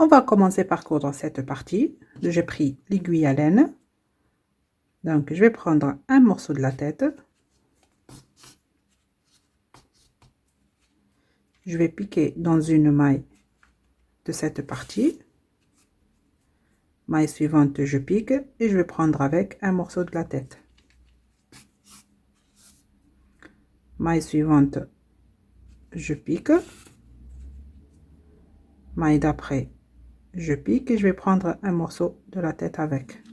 On va commencer par coudre cette partie. J'ai pris l'aiguille à laine. Donc, je vais prendre un morceau de la tête. Je vais piquer dans une maille de cette partie. Maille suivante, je pique et je vais prendre avec un morceau de la tête. Maille suivante, je pique. Maille d'après, je pique et je vais prendre un morceau de la tête avec.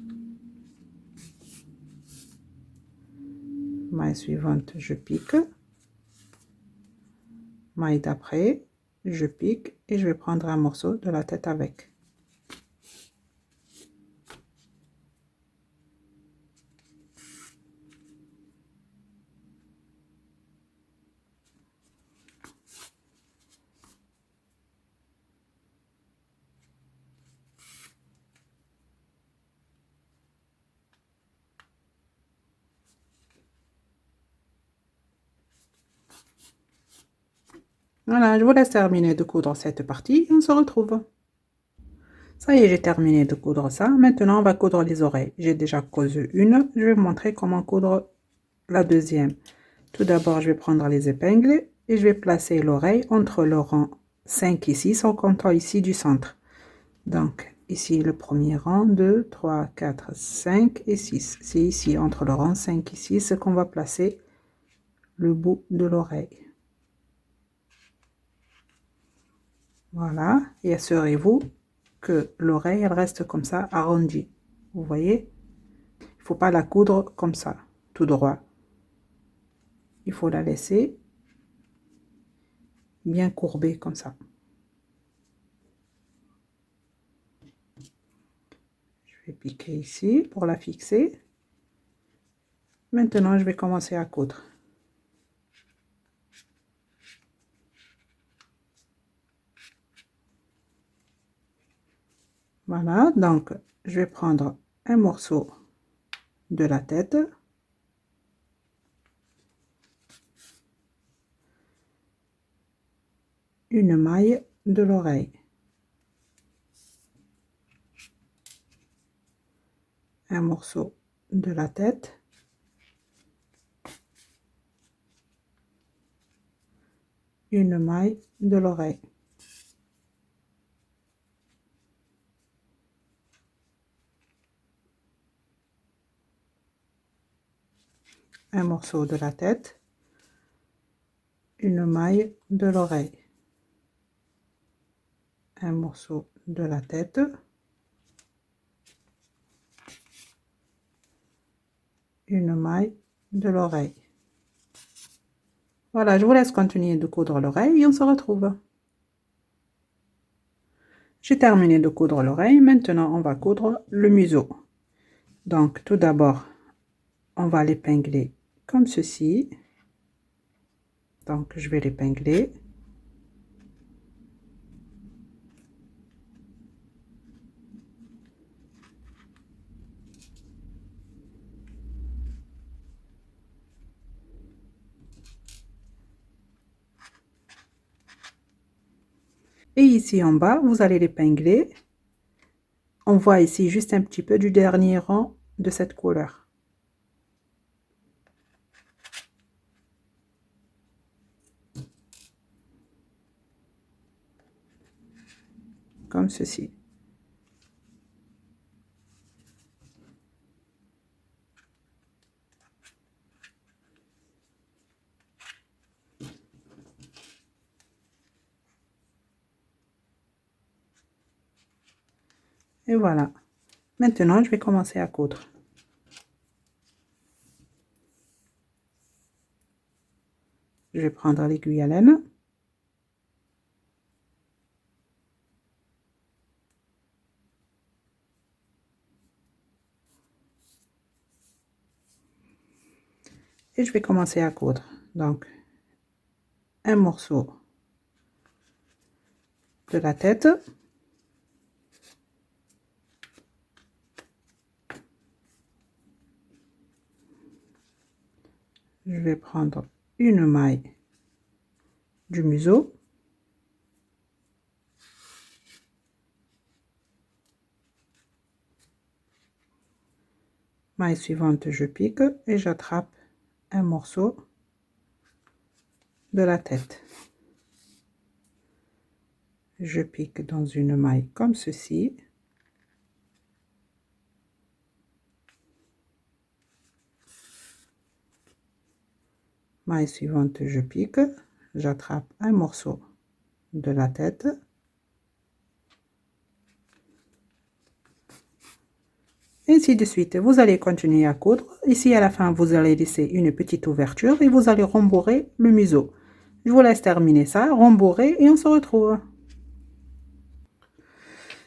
Maille suivante, je pique. Maille d'après, je pique et je vais prendre un morceau de la tête avec. Voilà, je vous laisse terminer de coudre cette partie et on se retrouve. Ça y est, j'ai terminé de coudre ça. Maintenant, on va coudre les oreilles. J'ai déjà cousu une. Je vais vous montrer comment coudre la deuxième. Tout d'abord, je vais prendre les épingles et je vais placer l'oreille entre le rang 5 et 6 en comptant ici du centre. Donc, ici le premier rang, 2, 3, 4, 5 et 6. C'est ici entre le rang 5 et 6 qu'on va placer le bout de l'oreille. Voilà, et assurez-vous que l'oreille elle reste comme ça arrondie. Vous voyez, il ne faut pas la coudre comme ça, tout droit. Il faut la laisser bien courbée comme ça. Je vais piquer ici pour la fixer. Maintenant, je vais commencer à coudre. Voilà, donc je vais prendre un morceau de la tête. Une maille de l'oreille. Un morceau de la tête. Une maille de l'oreille. Un morceau de la tête, une maille de l'oreille, un morceau de la tête, une maille de l'oreille. Voilà, je vous laisse continuer de coudre l'oreille et on se retrouve. J'ai terminé de coudre l'oreille, maintenant on va coudre le museau. Donc tout d'abord, on va l'épingler comme ceci. Donc je vais l'épingler. Et ici en bas, vous allez l'épingler. On voit ici juste un petit peu du dernier rang de cette couleur. Comme ceci. Et voilà. Maintenant, je vais commencer à coudre. Je vais prendre l'aiguille à laine. Et je vais commencer à coudre. Donc, un morceau de la tête. Je vais prendre une maille du museau. Maille suivante, je pique et j'attrape un morceau de la tête. Je pique dans une maille comme ceci. Maille suivante, je pique, j'attrape un morceau de la tête. Ainsi de suite, vous allez continuer à coudre. Ici à la fin, vous allez laisser une petite ouverture et vous allez rembourrer le museau. Je vous laisse terminer ça, rembourrer et on se retrouve.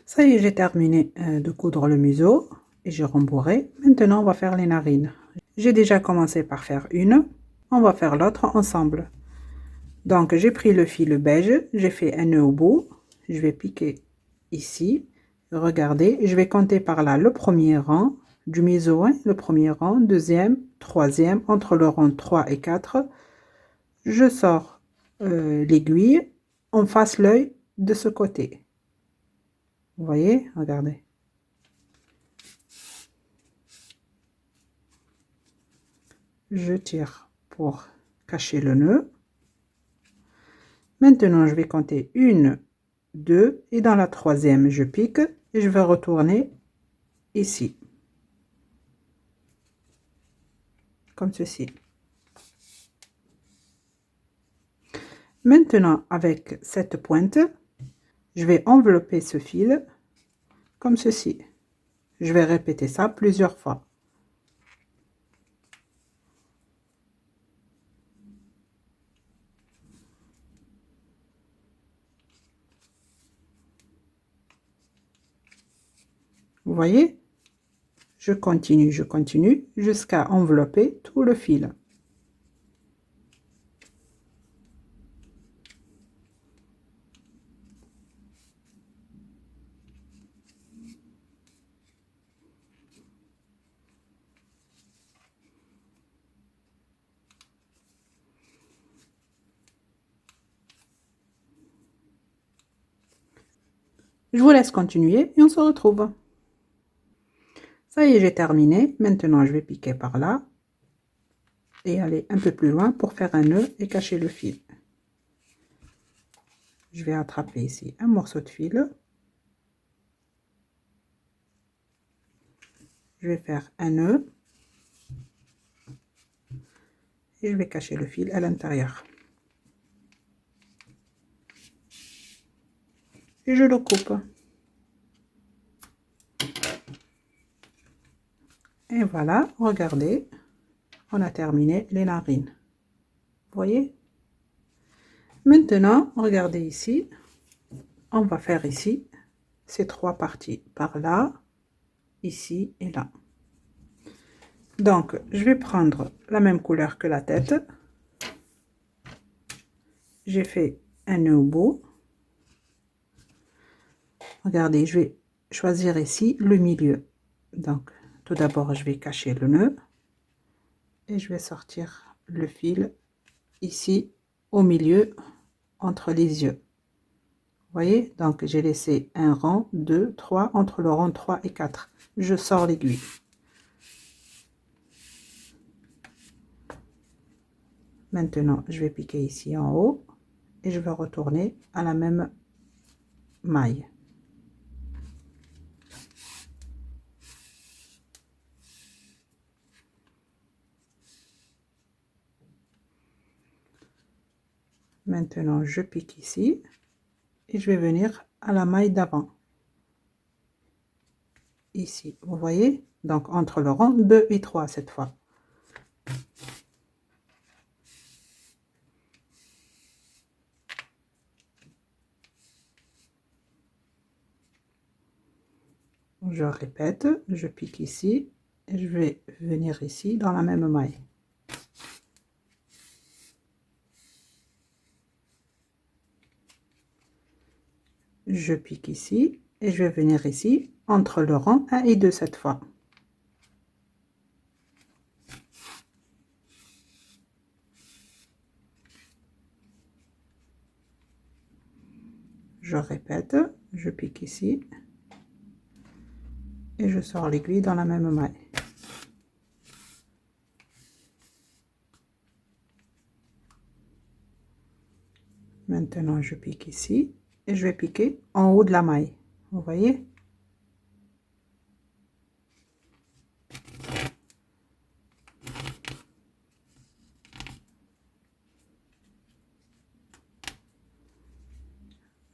Ça y est, j'ai terminé de coudre le museau et j'ai rembourré. Maintenant, on va faire les narines. J'ai déjà commencé par faire une. On va faire l'autre ensemble. Donc, j'ai pris le fil beige, j'ai fait un nœud au bout. Je vais piquer ici. Regardez, je vais compter par là le premier rang du museau, hein, le premier rang, deuxième, troisième, entre le rang 3 et 4. Je sors l'aiguille, on fasse l'œil de ce côté. Vous voyez, regardez. Je tire pour cacher le nœud. Maintenant, je vais compter 1, 2 et dans la troisième, je pique et je vais retourner ici. Comme ceci. Maintenant, avec cette pointe, je vais envelopper ce fil comme ceci. Je vais répéter ça plusieurs fois. Vous voyez? Je continue jusqu'à envelopper tout le fil. Je vous laisse continuer et on se retrouve. Ça y est, j'ai terminé. Maintenant, je vais piquer par là et aller un peu plus loin pour faire un nœud et cacher le fil. Je vais attraper ici un morceau de fil. Je vais faire un nœud et je vais cacher le fil à l'intérieur. Et je le coupe. Et voilà, regardez, on a terminé les narines. Vous voyez? Maintenant, regardez ici, on va faire ici ces trois parties, par là, ici et là. Donc, je vais prendre la même couleur que la tête. J'ai fait un nœud au bout. Regardez, je vais choisir ici le milieu. Donc, tout d'abord, je vais cacher le nœud et je vais sortir le fil ici au milieu entre les yeux. Vous voyez, donc j'ai laissé un rang, 2, 3, entre le rang 3 et 4. Je sors l'aiguille. Maintenant, je vais piquer ici en haut et je vais retourner à la même maille. Maintenant, je pique ici et je vais venir à la maille d'avant. Ici, vous voyez, donc entre le rang 2 et 3 cette fois. Je répète, je pique ici et je vais venir ici dans la même maille. Je pique ici et je vais venir ici entre le rang 1 et 2 cette fois. Je répète, je pique ici et je sors l'aiguille dans la même maille. Maintenant, je pique ici et je vais piquer en haut de la maille. Vous voyez?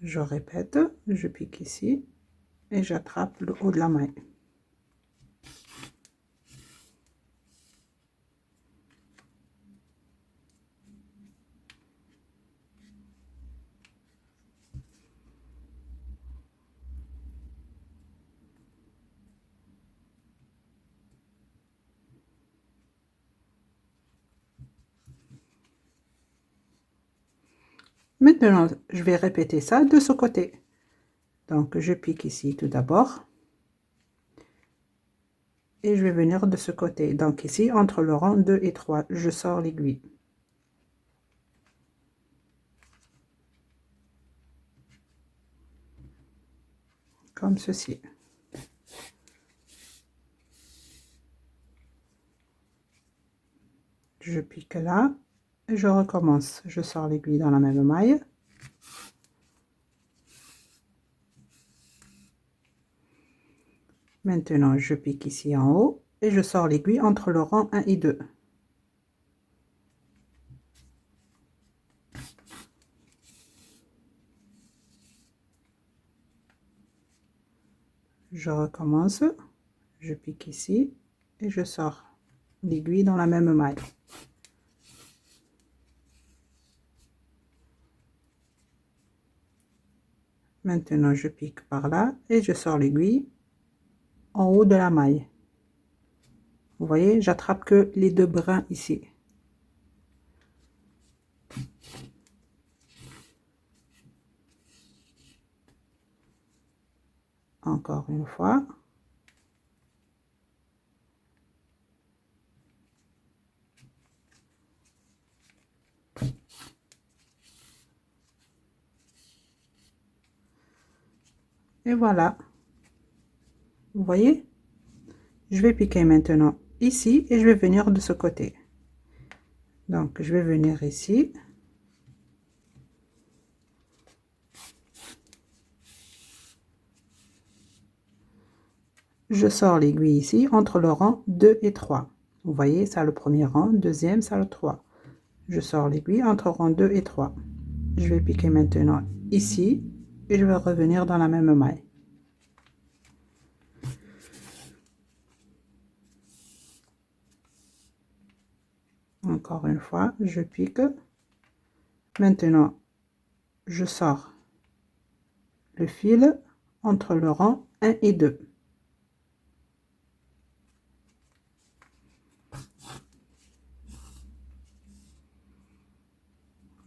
Je répète, je pique ici et j'attrape le haut de la maille. Maintenant, je vais répéter ça de ce côté. Donc, je pique ici tout d'abord. Et je vais venir de ce côté. Donc ici, entre le rang 2 et 3, je sors l'aiguille. Comme ceci. Je pique là. Et je recommence. Je sors l'aiguille dans la même maille. Maintenant, je pique ici en haut et je sors l'aiguille entre le rang 1 et 2. Je recommence, je pique ici et je sors l'aiguille dans la même maille. Maintenant, je pique par là et je sors l'aiguille en haut de la maille. Vous voyez, j'attrape que les deux brins ici. Encore une fois. Et voilà. Vous voyez? Je vais piquer maintenant ici et je vais venir de ce côté. Donc, je vais venir ici. Je sors l'aiguille ici entre le rang 2 et 3. Vous voyez, ça le premier rang, deuxième, ça le 3. Je sors l'aiguille entre rang 2 et 3. Je vais piquer maintenant ici et je vais revenir dans la même maille. Encore une fois, je pique. Maintenant, je sors le fil entre le rang 1 et 2.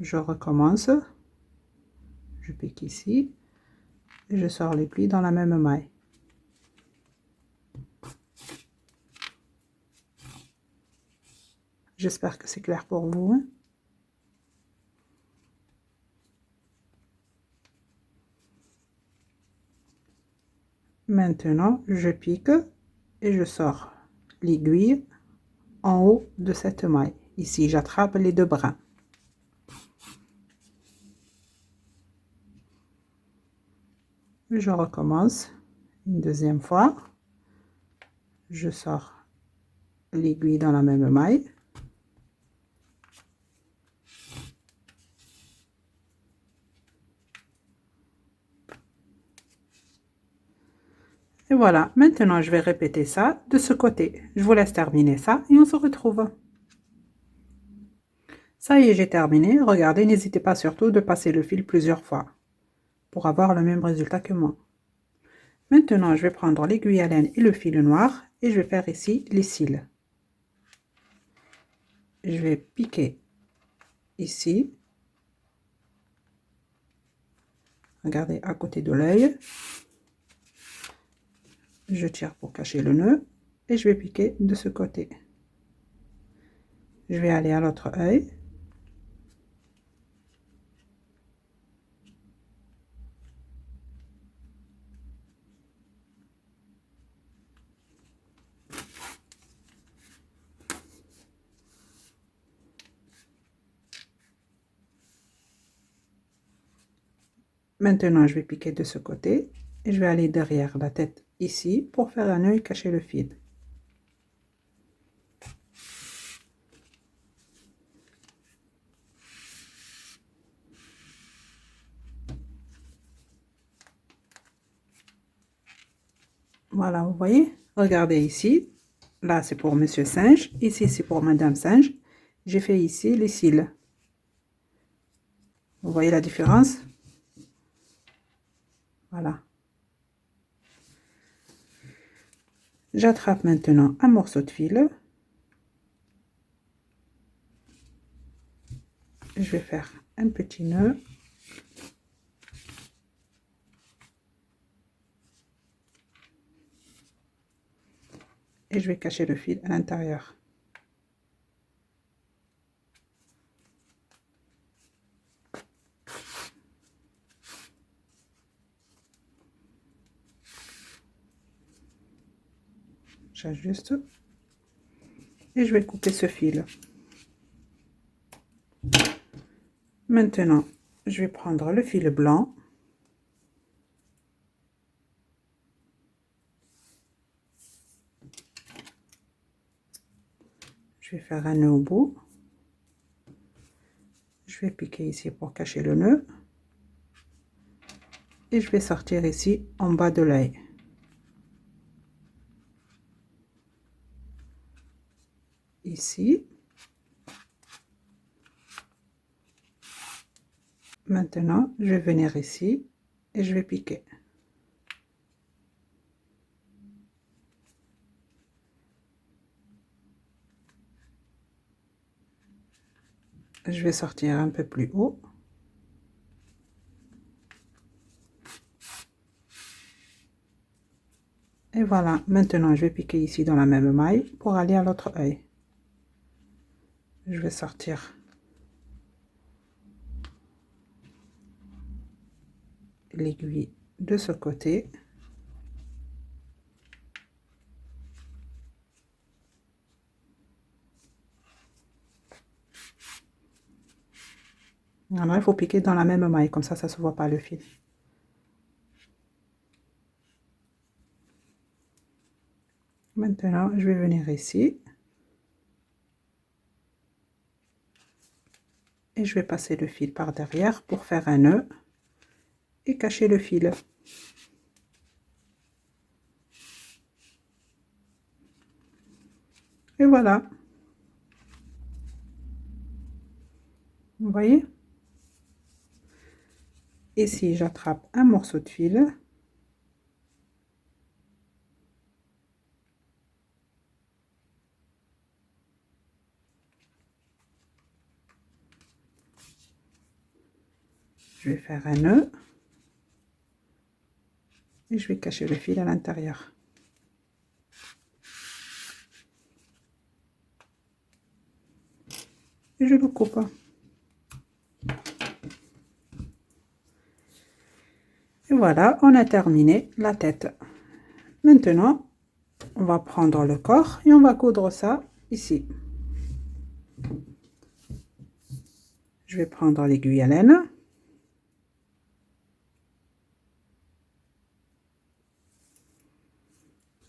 Je recommence. Je pique ici et je sors les plis dans la même maille. J'espère que c'est clair pour vous, hein? Maintenant, je pique et je sors l'aiguille en haut de cette maille. Ici, j'attrape les deux brins. Je recommence une deuxième fois. Je sors l'aiguille dans la même maille. Et voilà, maintenant je vais répéter ça de ce côté. Je vous laisse terminer ça et on se retrouve. Ça y est, j'ai terminé. Regardez, n'hésitez pas surtout de passer le fil plusieurs fois pour avoir le même résultat que moi. Maintenant, je vais prendre l'aiguille à laine et le fil noir et je vais faire ici les cils. Je vais piquer ici. Regardez à côté de l'œil. Je tire pour cacher le nœud et je vais piquer de ce côté. Je vais aller à l'autre œil. Maintenant, je vais piquer de ce côté et je vais aller derrière la tête ici pour faire un nœud et cacher le fil. Voilà, vous voyez? Regardez ici. Là, c'est pour Monsieur Singe. Ici, c'est pour Madame Singe. J'ai fait ici les cils. Vous voyez la différence? Voilà. J'attrape maintenant un morceau de fil. Je vais faire un petit nœud. Et je vais cacher le fil à l'intérieur. J'ajuste. Et je vais couper ce fil. Maintenant, je vais prendre le fil blanc. Je vais faire un nœud au bout. Je vais piquer ici pour cacher le nœud. Et je vais sortir ici en bas de l'œil. Ici. Maintenant, je vais venir ici et je vais piquer. Je vais sortir un peu plus haut. Et voilà, maintenant je vais piquer ici dans la même maille pour aller à l'autre œil. Je vais sortir l'aiguille de ce côté. Voilà, il faut piquer dans la même maille, comme ça ne se voit pas le fil. Maintenant, je vais venir ici. Et je vais passer le fil par derrière pour faire un nœud et cacher le fil. Et voilà. Vous voyez? Ici, j'attrape un morceau de fil. Je vais faire un nœud. Et je vais cacher le fil à l'intérieur. Et je le coupe. Et voilà, on a terminé la tête. Maintenant, on va prendre le corps et on va coudre ça ici. Je vais prendre l'aiguille à laine.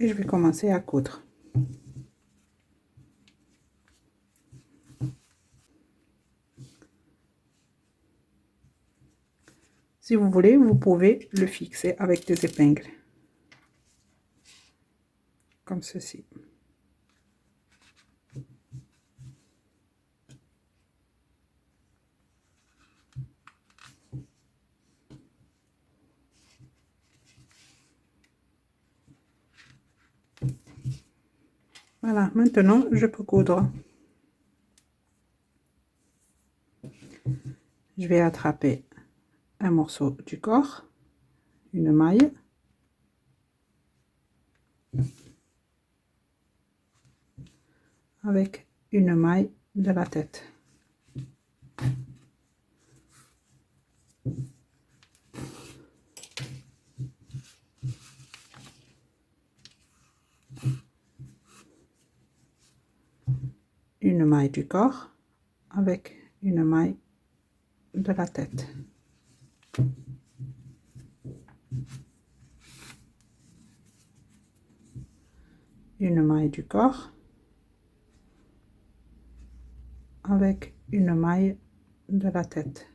Et je vais commencer à coudre. Si vous voulez, vous pouvez le fixer avec des épingles. Comme ceci. Voilà, maintenant je peux coudre. Je vais attraper un morceau du corps, une maille. Avec une maille de la tête. Une maille du corps avec une maille de la tête. Une maille du corps avec une maille de la tête.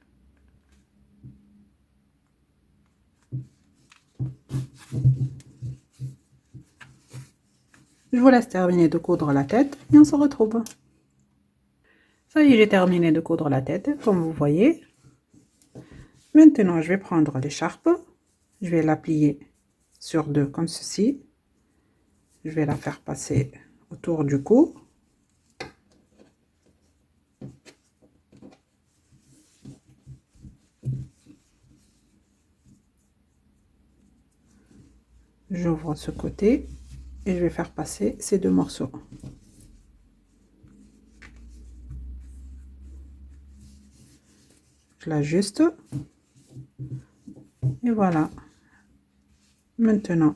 Je vous laisse terminer de coudre la tête et on se retrouve. Ça y est, j'ai terminé de coudre la tête, comme vous voyez. Maintenant, je vais prendre l'écharpe. Je vais la plier sur deux comme ceci. Je vais la faire passer autour du cou. J'ouvre ce côté et je vais faire passer ces deux morceaux. Je l'ajuste et voilà. Maintenant,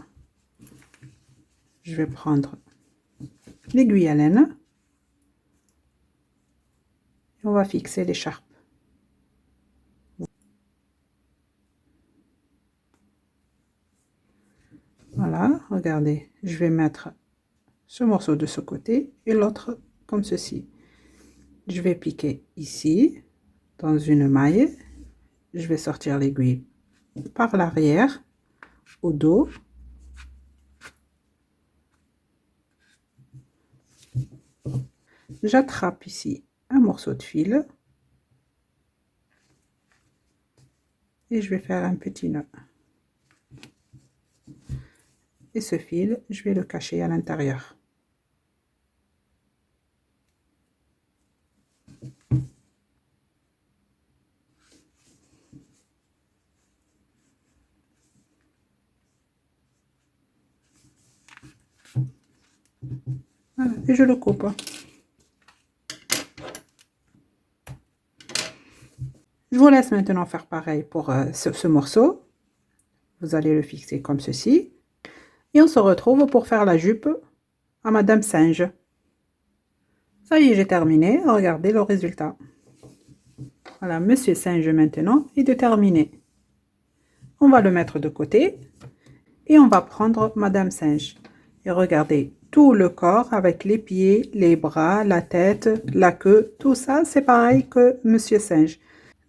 je vais prendre l'aiguille à laine et on va fixer l'écharpe. Voilà, regardez, je vais mettre ce morceau de ce côté et l'autre comme ceci. Je vais piquer ici dans une maille. Je vais sortir l'aiguille par l'arrière au dos. J'attrape ici un morceau de fil et je vais faire un petit nœud. Et ce fil, je vais le cacher à l'intérieur. Voilà, et je le coupe. Je vous laisse maintenant faire pareil pour ce morceau. Vous allez le fixer comme ceci. Et on se retrouve pour faire la jupe à Madame Singe. Ça y est, j'ai terminé. Regardez le résultat. Voilà, Monsieur Singe maintenant est de terminer. On va le mettre de côté. Et on va prendre Madame Singe. Et regardez, tout le corps avec les pieds, les bras, la tête, la queue, tout ça, c'est pareil que Monsieur Singe.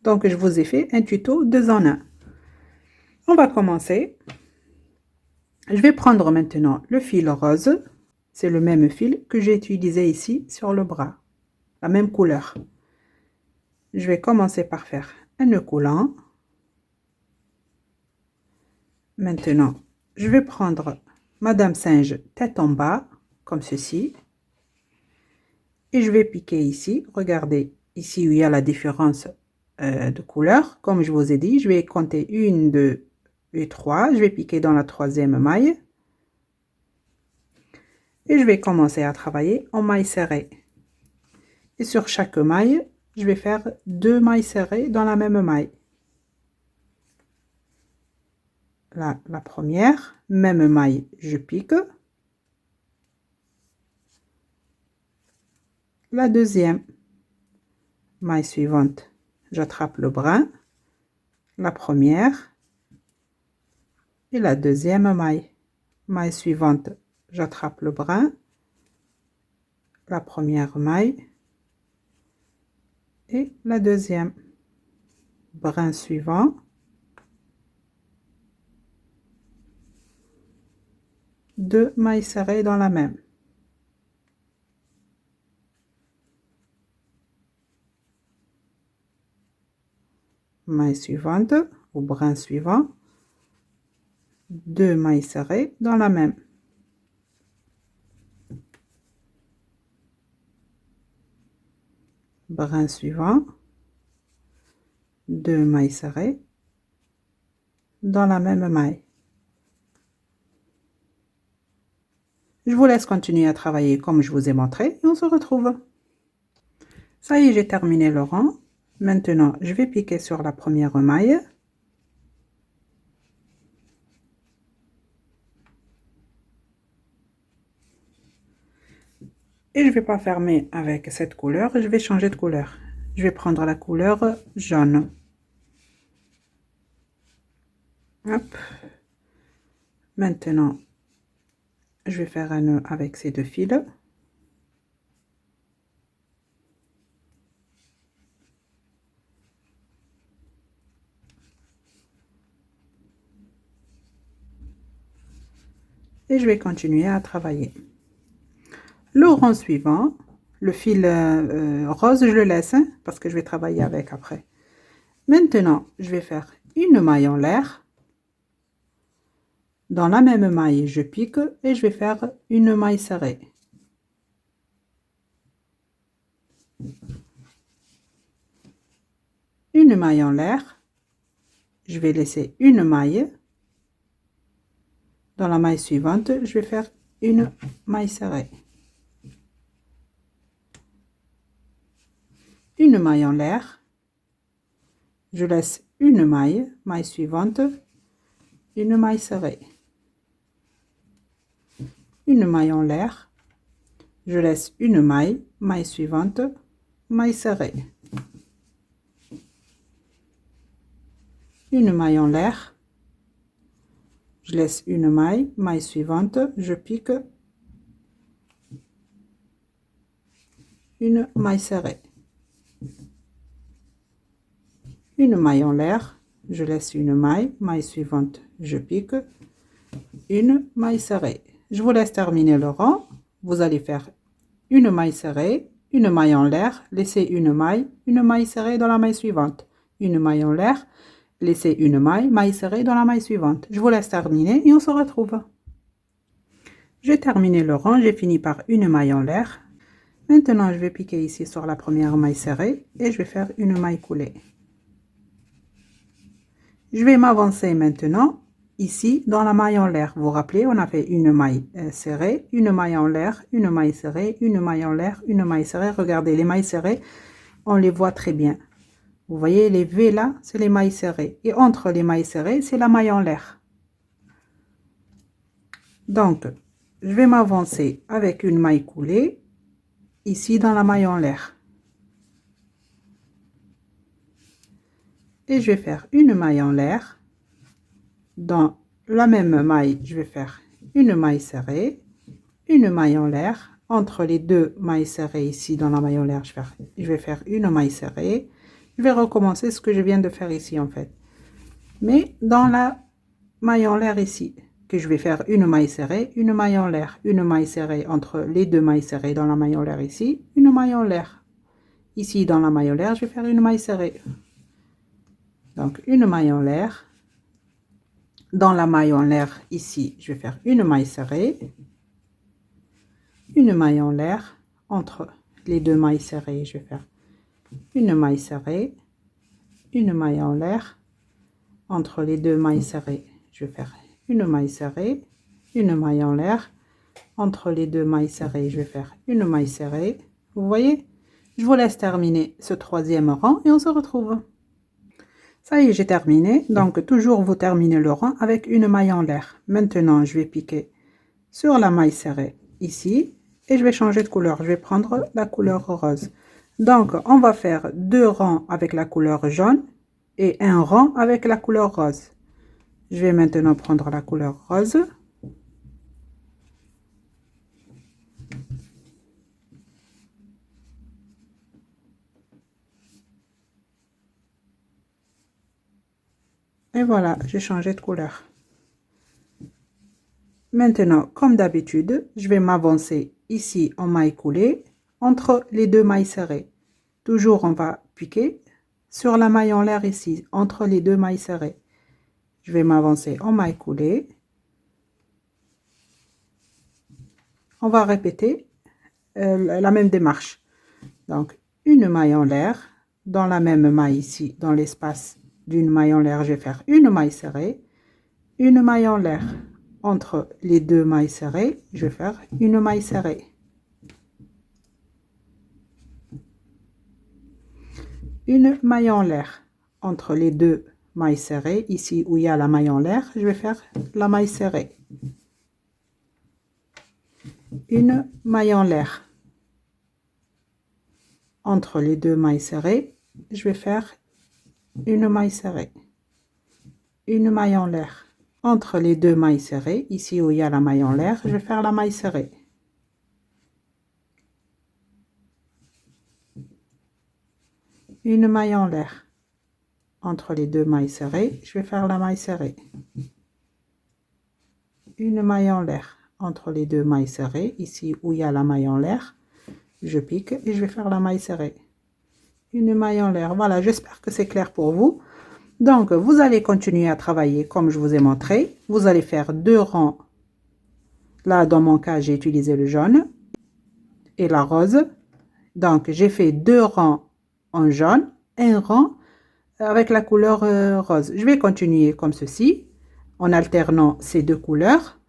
Donc, je vous ai fait un tuto 2 en 1. On va commencer. Je vais prendre maintenant le fil rose. C'est le même fil que j'ai utilisé ici sur le bras. La même couleur. Je vais commencer par faire un nœud coulant. Maintenant, je vais prendre Madame Singe tête en bas, comme ceci. Et je vais piquer ici. Regardez, ici où il y a la différence de couleur. Comme je vous ai dit, je vais compter 1, 2 et 3. Je vais piquer dans la 3e maille. Et je vais commencer à travailler en maille serrée. Et sur chaque maille, je vais faire 2 mailles serrées dans la même maille. Là, la première, même maille, je pique. La deuxième, maille suivante, j'attrape le brin. La première et la deuxième maille. Maille suivante, j'attrape le brin. La première maille et la deuxième. Brin suivant. Deux mailles serrées dans la même. Maille suivante au brin suivant. Deux mailles serrées dans la même. Brin suivant. Deux mailles serrées dans la même maille. Je vous laisse continuer à travailler comme je vous ai montré et on se retrouve. Ça y est, j'ai terminé le rang. Maintenant, je vais piquer sur la première maille. Et je ne vais pas fermer avec cette couleur, je vais changer de couleur. Je vais prendre la couleur jaune. Hop. Maintenant, je vais faire un nœud avec ces deux fils. Et je vais continuer à travailler. Le rang suivant, le fil rose, je le laisse hein, parce que je vais travailler avec après. Maintenant, je vais faire une maille en l'air. Dans la même maille, je pique et je vais faire une maille serrée. Une maille en l'air. Je vais laisser une maille. Dans la maille suivante, je vais faire une maille serrée. Une maille en l'air. Je laisse une maille, maille suivante, une maille serrée. Une maille en l'air. Je laisse une maille, maille suivante, maille serrée. Une maille en l'air. Je laisse une maille, maille suivante, je pique, une maille serrée. Une maille en l'air, je laisse une maille, maille suivante, je pique, une maille serrée. Je vous laisse terminer le rang. Vous allez faire une maille serrée, une maille en l'air, laissez une maille serrée dans la maille suivante, une maille en l'air, laissez une maille serrée dans la maille suivante. Je vous laisse terminer et on se retrouve. J'ai terminé le rang, j'ai fini par une maille en l'air. Maintenant, je vais piquer ici sur la première maille serrée et je vais faire une maille coulée. Je vais m'avancer maintenant ici dans la maille en l'air. Vous vous rappelez, on a fait une maille serrée, une maille en l'air, une maille serrée, une maille en l'air, une maille serrée. Regardez, les mailles serrées, on les voit très bien. Vous voyez, les V là, c'est les mailles serrées. Et entre les mailles serrées, c'est la maille en l'air. Donc, je vais m'avancer avec une maille coulée ici dans la maille en l'air. Et je vais faire une maille en l'air. Dans la même maille, je vais faire une maille serrée, une maille en l'air. Entre les deux mailles serrées ici dans la maille en l'air, je vais faire une maille serrée. Je vais recommencer ce que je viens de faire ici en fait. Mais dans la maille en l'air ici, que je vais faire une maille serrée, une maille en l'air, une maille serrée entre les deux mailles serrées dans la maille en l'air ici, une maille en l'air. Ici dans la maille en l'air, je vais faire une maille serrée. Donc une maille en l'air. Dans la maille en l'air ici, je vais faire une maille serrée, une maille en l'air, entre les deux mailles serrées, je vais faire une maille serrée, une maille en l'air, entre les deux mailles serrées, je vais faire une maille serrée, une maille en l'air, entre les deux mailles serrées, je vais faire une maille serrée. Vous voyez, je vous laisse terminer ce troisième rang et on se retrouve. Ça y est, j'ai terminé. Donc, toujours vous terminez le rang avec une maille en l'air. Maintenant, je vais piquer sur la maille serrée ici et je vais changer de couleur. Je vais prendre la couleur rose. Donc, on va faire deux rangs avec la couleur jaune et un rang avec la couleur rose. Je vais maintenant prendre la couleur rose. Et voilà, j'ai changé de couleur. Maintenant, comme d'habitude, je vais m'avancer ici en maille coulée entre les deux mailles serrées. Toujours, on va piquer sur la maille en l'air ici, entre les deux mailles serrées. Je vais m'avancer en maille coulée. On va répéter la même démarche. Donc, une maille en l'air. Dans la même maille ici, dans l'espace d'une maille en l'air, je vais faire une maille serrée. Une maille en l'air. Entre les deux mailles serrées, je vais faire une maille serrée. Une maille en l'air. Entre les deux mailles serrées, ici où il y a la maille en l'air, je vais faire la maille serrée. Une maille en l'air. Entre les deux mailles serrées, je vais faire une maille serrée. Une maille en l'air. Entre les deux mailles serrées, ici où il y a la maille en l'air, je vais faire la maille serrée. Une maille en l'air. Entre les deux mailles serrées, je vais faire la maille serrée. Une maille en l'air. Entre les deux mailles serrées, ici où il y a la maille en l'air, je pique et je vais faire la maille serrée. Une maille en l'air. Voilà, j'espère que c'est clair pour vous. Donc, vous allez continuer à travailler comme je vous ai montré. Vous allez faire 2 rangs. Là, dans mon cas, j'ai utilisé le jaune et la rose. Donc, j'ai fait 2 rangs en jaune, un rang avec la couleur rose. Je vais continuer comme ceci, en alternant ces deux couleurs.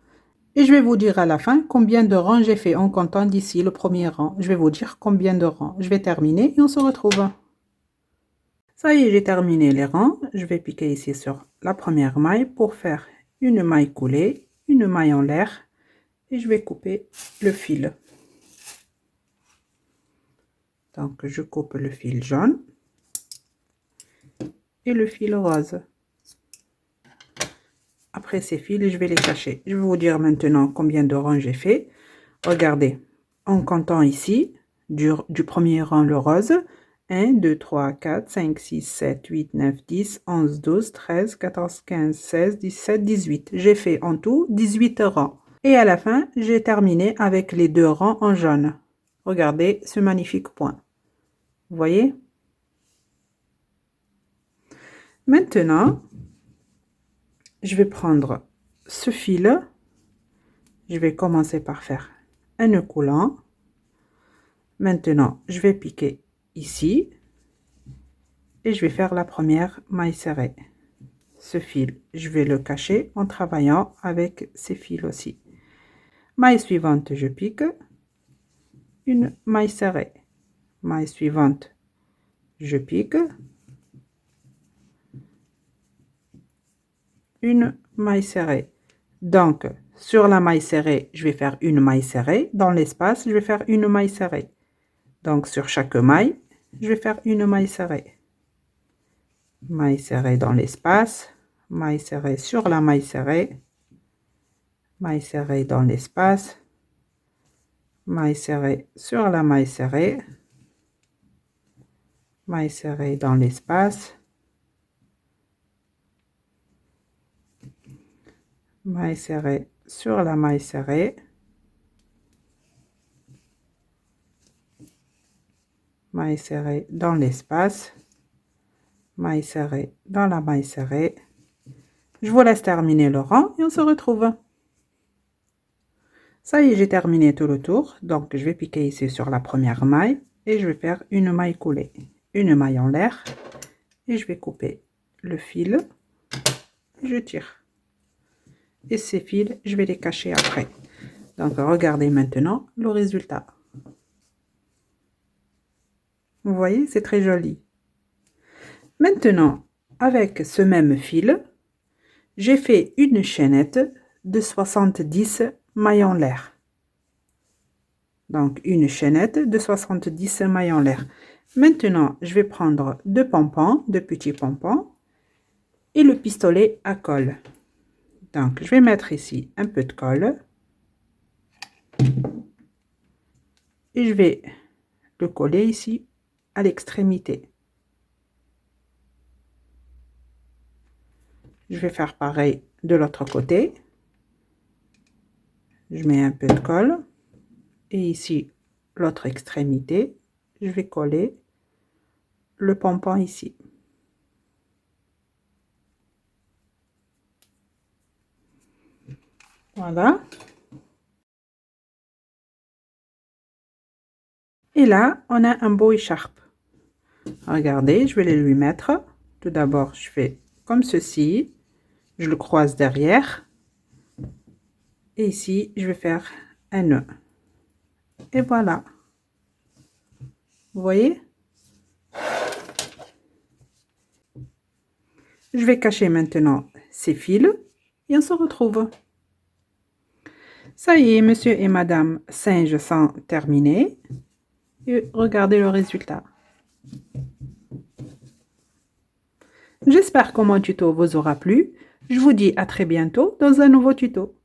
Et je vais vous dire à la fin combien de rangs j'ai fait en comptant d'ici le premier rang. Je vais vous dire combien de rangs. Je vais terminer et on se retrouve. Ça y est, j'ai terminé les rangs. Je vais piquer ici sur la première maille pour faire une maille coulée, une maille en l'air. Et je vais couper le fil. Donc, je coupe le fil jaune et le fil rose. Après ces fils, je vais les cacher. Je vais vous dire maintenant combien de rangs j'ai fait. Regardez, en comptant ici, du premier rang le rose, 1, 2, 3, 4, 5, 6, 7, 8, 9, 10, 11, 12, 13, 14, 15, 16, 17, 18. J'ai fait en tout 18 rangs. Et à la fin, j'ai terminé avec les 2 rangs en jaune. Regardez ce magnifique point. Vous voyez? Maintenant, je vais prendre ce fil. Je vais commencer par faire un nœud coulant. Maintenant, je vais piquer ici. Et je vais faire la première maille serrée. Ce fil, je vais le cacher en travaillant avec ces fils aussi. Maille suivante, je pique. Une maille serrée. Maille suivante, je pique. Une maille serrée. Donc, sur la maille serrée, je vais faire une maille serrée. Dans l'espace, je vais faire une maille serrée. Donc, sur chaque maille, je vais faire une maille serrée. Maille serrée dans l'espace, maille serrée sur la maille serrée, maille serrée dans l'espace, maille serrée sur la maille serrée, maille serrée dans l'espace, maille serrée sur la maille serrée, maille serrée dans l'espace, maille serrée dans la maille serrée. Je vous laisse terminer le rang et on se retrouve. Ça y est, j'ai terminé tout le tour. Donc, je vais piquer ici sur la première maille et je vais faire une maille coulée, une maille en l'air et je vais couper le fil. Je tire. Et ces fils, je vais les cacher après. Donc, regardez maintenant le résultat. Vous voyez, c'est très joli. Maintenant, avec ce même fil, j'ai fait une chaînette de 70 mailles en l'air. Donc, une chaînette de 70 mailles en l'air. Maintenant, je vais prendre deux pompons, deux petits pompons, et le pistolet à colle. Donc, je vais mettre ici un peu de colle. Et je vais le coller ici à l'extrémité. Je vais faire pareil de l'autre côté. Je mets un peu de colle. Et ici, l'autre extrémité, je vais coller le pompon ici. Voilà. Et là, on a un beau écharpe. Regardez, je vais les lui mettre. Tout d'abord, je fais comme ceci. Je le croise derrière. Et ici, je vais faire un nœud. Et voilà. Vous voyez? Je vais cacher maintenant ces fils et on se retrouve. Ça y est, monsieur et madame singe sont terminés. Et regardez le résultat. J'espère que mon tuto vous aura plu. Je vous dis à très bientôt dans un nouveau tuto.